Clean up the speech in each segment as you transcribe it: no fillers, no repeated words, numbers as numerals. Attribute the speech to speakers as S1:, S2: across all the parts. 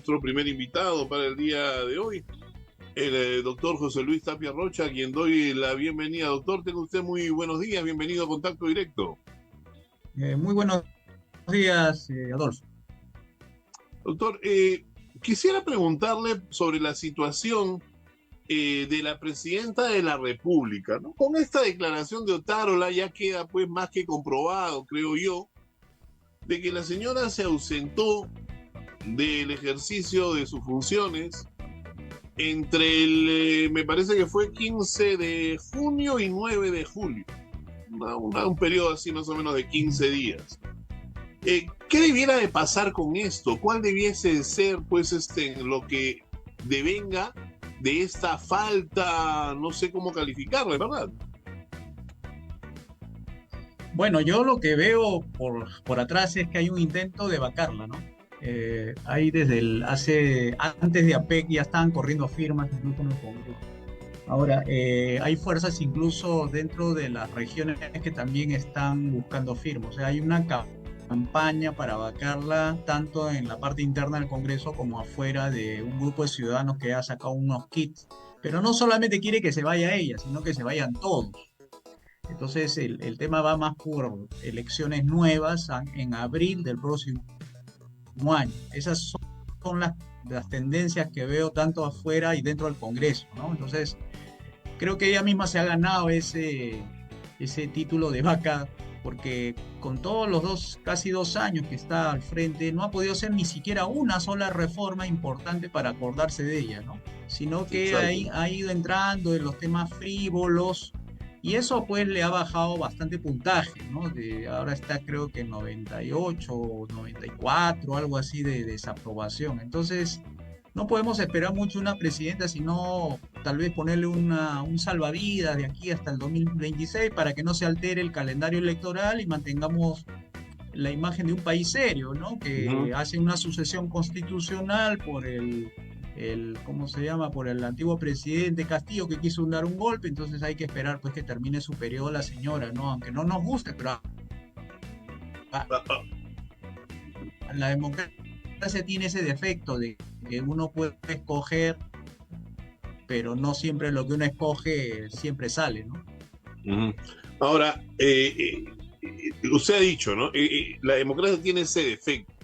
S1: nuestro primer invitado para el día de hoy, el doctor José Luis Tapia Rocha, a quien doy la bienvenida. Doctor, tenga usted muy buenos días, bienvenido a Contacto Directo.
S2: Muy buenos días, Adolfo.
S1: Doctor, quisiera preguntarle sobre la situación de la presidenta de la República, ¿no? Con esta declaración de Otárola ya queda pues más que comprobado, creo yo, de que la señora se ausentó del ejercicio de sus funciones entre me parece que fue 15 de junio y 9 de julio, un periodo así más o menos de 15 días. ¿Qué debiera de pasar con esto? ¿Cuál debiese ser, pues, lo que devenga de esta falta? No sé cómo calificarla, ¿verdad?
S2: Bueno, yo lo que veo por atrás es que hay un intento de vacarla, ¿no? Hay antes de APEC ya estaban corriendo firmas incluso en el Congreso. Ahora, hay fuerzas incluso dentro de las regiones que también están buscando firmas. O sea, hay una campaña para vacarla tanto en la parte interna del Congreso como afuera de un grupo de ciudadanos que ha sacado unos kits. Pero no solamente quiere que se vaya ella, sino que se vayan todos. Entonces el tema va más por elecciones nuevas en abril del próximo año. Esas son las tendencias que veo tanto afuera y dentro del Congreso, ¿no? Entonces creo que ella misma se ha ganado ese título de vaca porque con todos casi 2 años que está al frente, no ha podido hacer ni siquiera una sola reforma importante para acordarse de ella, ¿no? Sino que
S1: Exacto.
S2: ha ido entrando en los temas frívolos y eso pues le ha bajado bastante puntaje, ¿no? Ahora está creo que 98 o 94, algo así de desaprobación. Entonces, no podemos esperar mucho de una presidenta, sino tal vez ponerle un salvavidas de aquí hasta el 2026 para que no se altere el calendario electoral y mantengamos la imagen de un país serio, ¿no? Que
S1: Ujú.
S2: hace una sucesión constitucional por ¿cómo se llama? Por el antiguo presidente Castillo que quiso dar un golpe, entonces hay que esperar pues que termine su periodo la señora, ¿no? Aunque no nos guste, pero
S1: Ah, ah,
S2: la democracia tiene ese defecto de que uno puede escoger, pero no siempre lo que uno escoge siempre sale, ¿no?
S1: ujú. Ahora, usted ha dicho, ¿no? La democracia tiene ese defecto.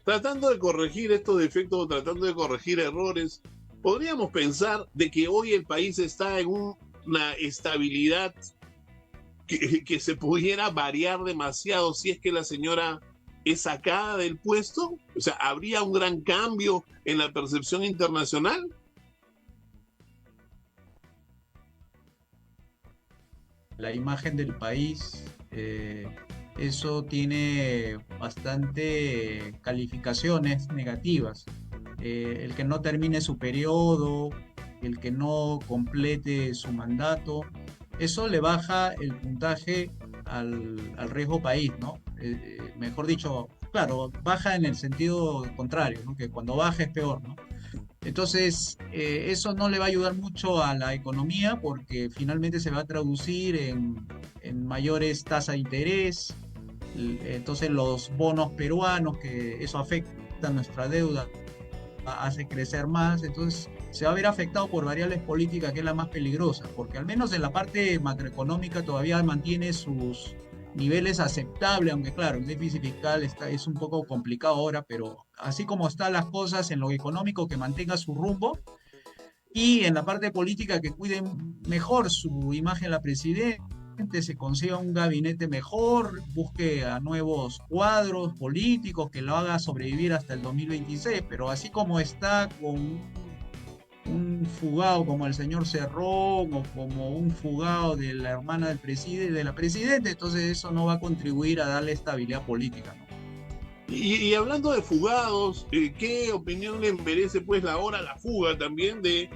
S1: Tratando de corregir estos defectos, tratando de corregir errores, podríamos pensar de que hoy el país está en una estabilidad que se pudiera variar demasiado si es que la señora es sacada del puesto. O sea, ¿habría un gran cambio en la percepción internacional?
S2: La imagen del país, eso tiene bastante calificaciones negativas. El que no termine su periodo, el que no complete su mandato, eso le baja el puntaje al riesgo país, ¿no? Mejor dicho, claro, baja en el sentido contrario, ¿no? Que cuando baja es peor, ¿no? Entonces, eso no le va a ayudar mucho a la economía porque finalmente se va a traducir en mayores tasas de interés. Entonces, los bonos peruanos, que eso afecta a nuestra deuda, hace crecer más. Entonces, se va a ver afectado por variables políticas, que es la más peligrosa, porque al menos en la parte macroeconómica todavía mantiene sus niveles aceptables, aunque claro, el déficit fiscal es un poco complicado ahora, pero así como están las cosas en lo económico, que mantenga su rumbo, y en la parte política que cuide mejor su imagen la presidenta, se consiga un gabinete mejor, busque a nuevos cuadros políticos que lo haga sobrevivir hasta el 2026, pero así como está con un fugado como el señor Cerrón o como un fugado de la hermana del presidente, de la presidenta, entonces eso no va a contribuir a darle estabilidad política, ¿no?
S1: Y hablando de fugados, ¿qué opinión le merece pues la hora la fuga también de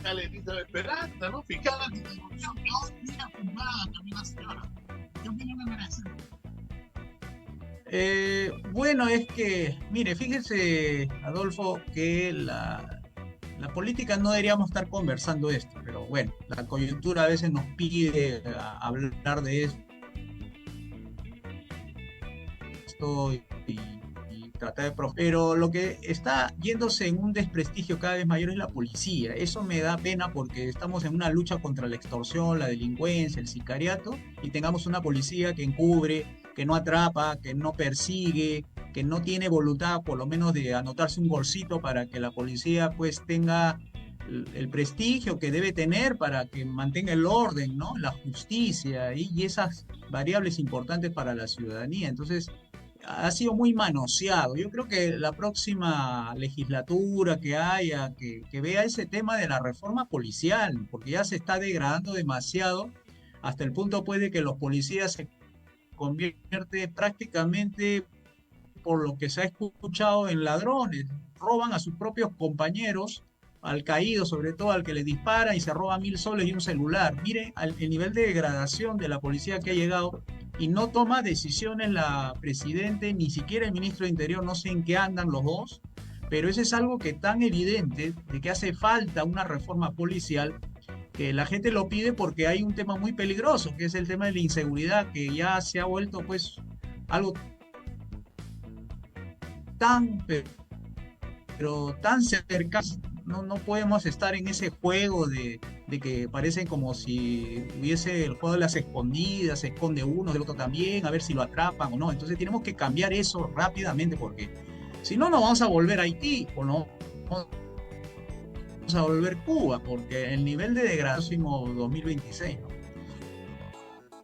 S1: Elizabeth Peralta, ¿no? Fiscal anticorrupción, que hoy día fugada también la señora? ¿Qué opinión le merece?
S2: Bueno, es que, mire, fíjese, Adolfo, que la política no deberíamos estar conversando esto, pero bueno, la coyuntura a veces nos pide hablar de esto y tratar de... Pero lo que está yéndose en un desprestigio cada vez mayor es la policía. Eso me da pena porque estamos en una lucha contra la extorsión, la delincuencia, el sicariato, y tengamos una policía que encubre, que no atrapa, que no persigue, que no tiene voluntad por lo menos de anotarse un bolsito para que la policía pues tenga el prestigio que debe tener para que mantenga el orden, ¿no? La justicia y esas variables importantes para la ciudadanía. Entonces, ha sido muy manoseado. Yo creo que la próxima legislatura que haya, que vea ese tema de la reforma policial, porque ya se está degradando demasiado hasta el punto pues de que los policías se convierten prácticamente, por lo que se ha escuchado, en ladrones, roban a sus propios compañeros, al caído, sobre todo al que le dispara y se roba 1.000 soles y un celular. Mire el nivel de degradación de la policía que ha llegado y no toma decisiones la presidente, ni siquiera el ministro de Interior, no sé en qué andan los dos, pero eso es algo que tan evidente de que hace falta una reforma policial que la gente lo pide porque hay un tema muy peligroso, que es el tema de la inseguridad, que ya se ha vuelto pues algo tan, pero tan cercano. No podemos estar en ese juego de que parecen como si hubiese el juego de las escondidas, se esconde uno, del otro también, a ver si lo atrapan o no. Entonces tenemos que cambiar eso rápidamente porque si no, nos vamos a volver a Haití o no vamos a volver Cuba, porque el nivel de degradación 2026, ¿no?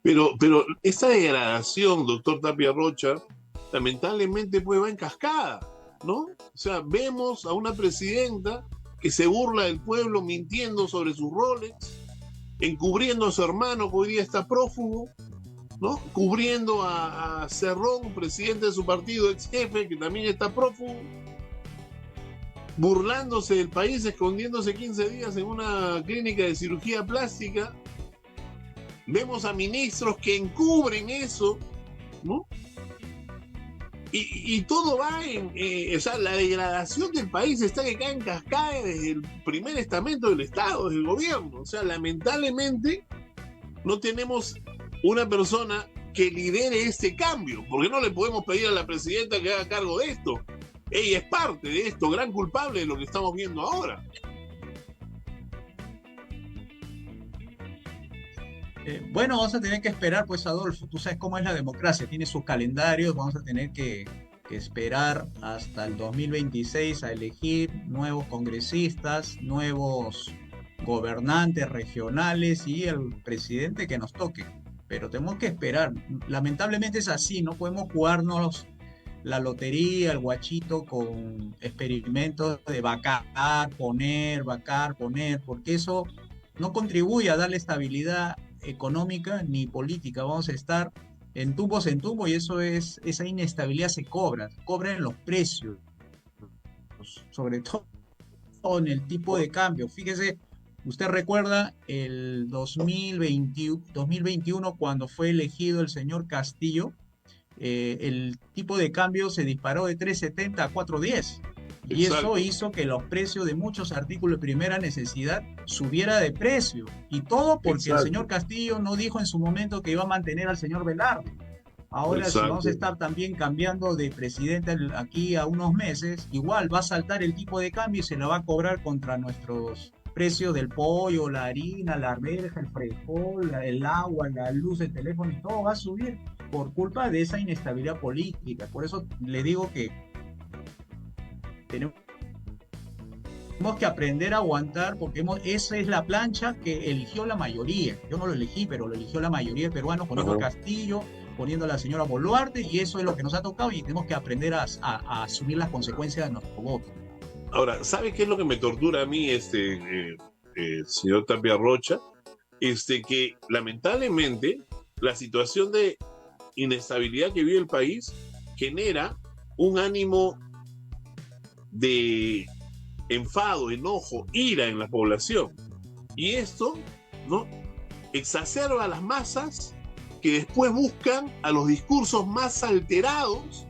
S1: Pero esta degradación, doctor Tapia Rocha, lamentablemente pues va en cascada, ¿no? O sea, vemos a una presidenta que se burla del pueblo mintiendo sobre sus roles, encubriendo a su hermano que hoy día está prófugo, ¿no? Cubriendo a Cerrón, presidente de su partido, ex jefe, que también está prófugo, burlándose del país, escondiéndose 15 días en una clínica de cirugía plástica. Vemos a ministros que encubren eso, ¿no? Y todo va o sea, la degradación del país está que cae en cascada desde el primer estamento del Estado, desde el gobierno. O sea, lamentablemente no tenemos una persona que lidere este cambio, porque no le podemos pedir a la presidenta que haga cargo de esto. Ella es parte de esto, gran culpable de lo que estamos viendo ahora.
S2: Bueno, vamos a tener que esperar, pues Adolfo, tú sabes cómo es la democracia, tiene sus calendarios, vamos a tener que esperar hasta el 2026 a elegir nuevos congresistas, nuevos gobernantes regionales y el presidente que nos toque. Pero tenemos que esperar, lamentablemente es así, no podemos jugarnos la lotería, el guachito con experimentos de vacar, poner, porque eso no contribuye a darle estabilidad económica ni política. Vamos a estar en tumbos y eso es, esa inestabilidad se cobra en los precios, sobre todo en el tipo de cambio. Fíjese, usted recuerda el 2021 cuando fue elegido el señor Castillo, el tipo de cambio se disparó de 3.70 a 4.10. Y
S1: Exacto.
S2: eso hizo que los precios de muchos artículos de primera necesidad subiera de precio. Y todo porque
S1: Exacto.
S2: el señor Castillo no dijo en su momento que iba a mantener al señor Velarde. Ahora,
S1: Exacto.
S2: si vamos a estar también cambiando de presidente aquí a unos meses, igual va a saltar el tipo de cambio y se la va a cobrar contra nuestros precios del pollo, la harina, la arveja, el frijol, el agua, la luz, el teléfono, y todo va a subir por culpa de esa inestabilidad política. Por eso le digo que tenemos que aprender a aguantar porque esa es la plancha que eligió la mayoría. Yo no lo elegí, pero lo eligió la mayoría de peruanos poniendo a Castillo, poniendo a la señora Boluarte, y eso es lo que nos ha tocado y tenemos que aprender a asumir las consecuencias de nuestro voto.
S1: Ahora, ¿sabe qué es lo que me tortura a mí, señor Tapia Rocha? Que lamentablemente la situación de inestabilidad que vive el país genera un ánimo de enfado, enojo, ira en la población. Y esto, ¿no?, exacerba a las masas que después buscan a los discursos más alterados,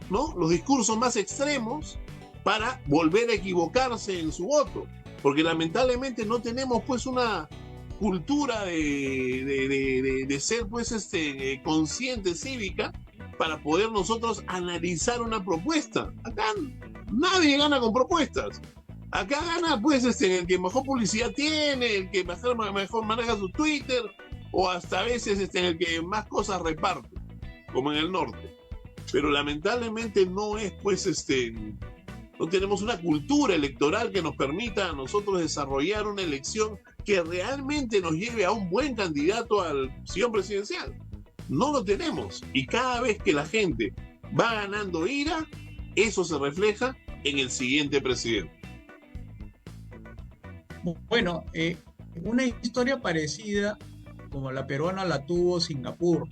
S1: ¿no?, los discursos más extremos para volver a equivocarse en su voto. Porque lamentablemente no tenemos pues una cultura de ser pues consciente, cívica, para poder nosotros analizar una propuesta. Acá nadie gana con propuestas. Acá gana pues el que mejor publicidad tiene, el que mejor maneja su Twitter, o hasta a veces el que más cosas reparte, como en el norte. Pero lamentablemente no es pues no tenemos una cultura electoral que nos permita a nosotros desarrollar una elección que realmente nos lleve a un buen candidato al sillón presidencial. No lo tenemos. Y cada vez que la gente va ganando ira, eso se refleja en el siguiente presidente.
S2: Bueno, una historia parecida como la peruana la tuvo Singapur.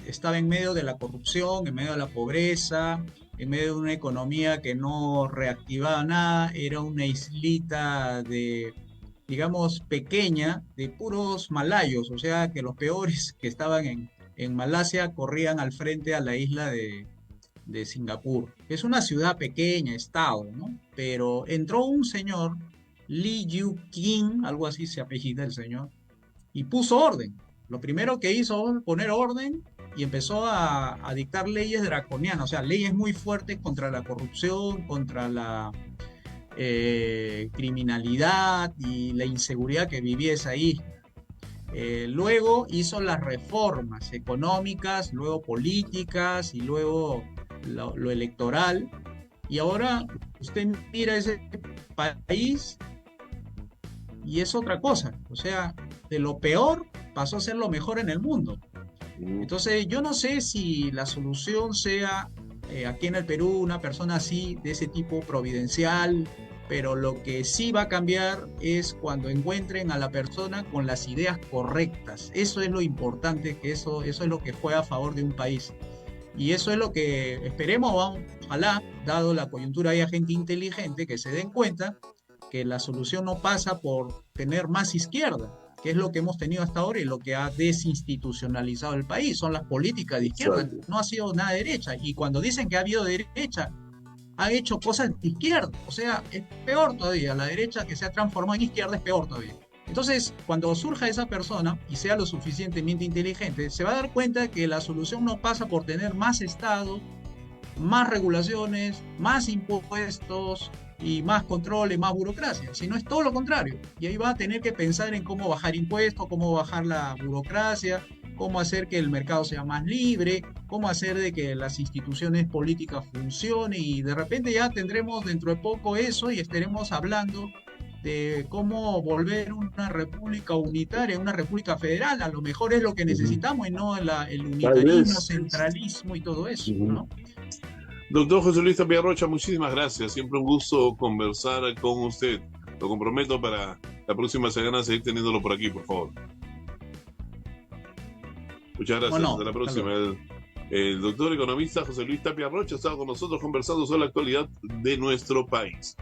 S2: Estaba en medio de la corrupción, en medio de la pobreza, en medio de una economía que no reactivaba nada, era una islita digamos, pequeña, de puros malayos, o sea que los peores que estaban en Malasia corrían al frente a la isla de Singapur. Es una ciudad pequeña, estado, ¿no? Pero entró un señor, Lee Yu King, algo así se apellida el señor, y puso orden. Lo primero que hizo fue poner orden y empezó a dictar leyes draconianas, o sea, leyes muy fuertes contra la corrupción, contra la criminalidad y la inseguridad que vivía esa isla. Luego hizo las reformas económicas, luego políticas y luego lo electoral. Y ahora usted mira ese país y es otra cosa. O sea, de lo peor pasó a ser lo mejor en el mundo. Entonces yo no sé si la solución sea aquí en el Perú una persona así, de ese tipo providencial, pero lo que sí va a cambiar es cuando encuentren a la persona con las ideas correctas. Eso es lo importante, que eso es lo que juega a favor de un país. Y eso es lo que esperemos, ojalá, dado la coyuntura, haya gente inteligente que se den cuenta que la solución no pasa por tener más izquierda, que es lo que hemos tenido hasta ahora y lo que ha desinstitucionalizado el país, son las políticas de izquierda, no ha sido nada de derecha. Y cuando dicen que ha habido derecha, ha hecho cosas de izquierda, o sea, es peor todavía, la derecha que se ha transformado en izquierda es peor todavía. Entonces, cuando surja esa persona y sea lo suficientemente inteligente, se va a dar cuenta que la solución no pasa por tener más Estado, más regulaciones, más impuestos y más control y más burocracia, sino es todo lo contrario. Y ahí va a tener que pensar en cómo bajar impuestos, cómo bajar la burocracia, cómo hacer que el mercado sea más libre, cómo hacer de que las instituciones políticas funcionen, y de repente ya tendremos dentro de poco eso y estaremos hablando de cómo volver una república unitaria, una república federal. A lo mejor es lo que necesitamos y no el unitarismo, centralismo y todo eso, ¿no?
S1: Doctor José Luis Tapia Rocha, muchísimas gracias. Siempre un gusto conversar con usted. Lo comprometo para la próxima semana seguir teniéndolo por aquí, por favor. Muchas gracias.
S2: Bueno,
S1: hasta la próxima. El doctor economista José Luis Tapia Rocha ha estado con nosotros conversando sobre la actualidad de nuestro país.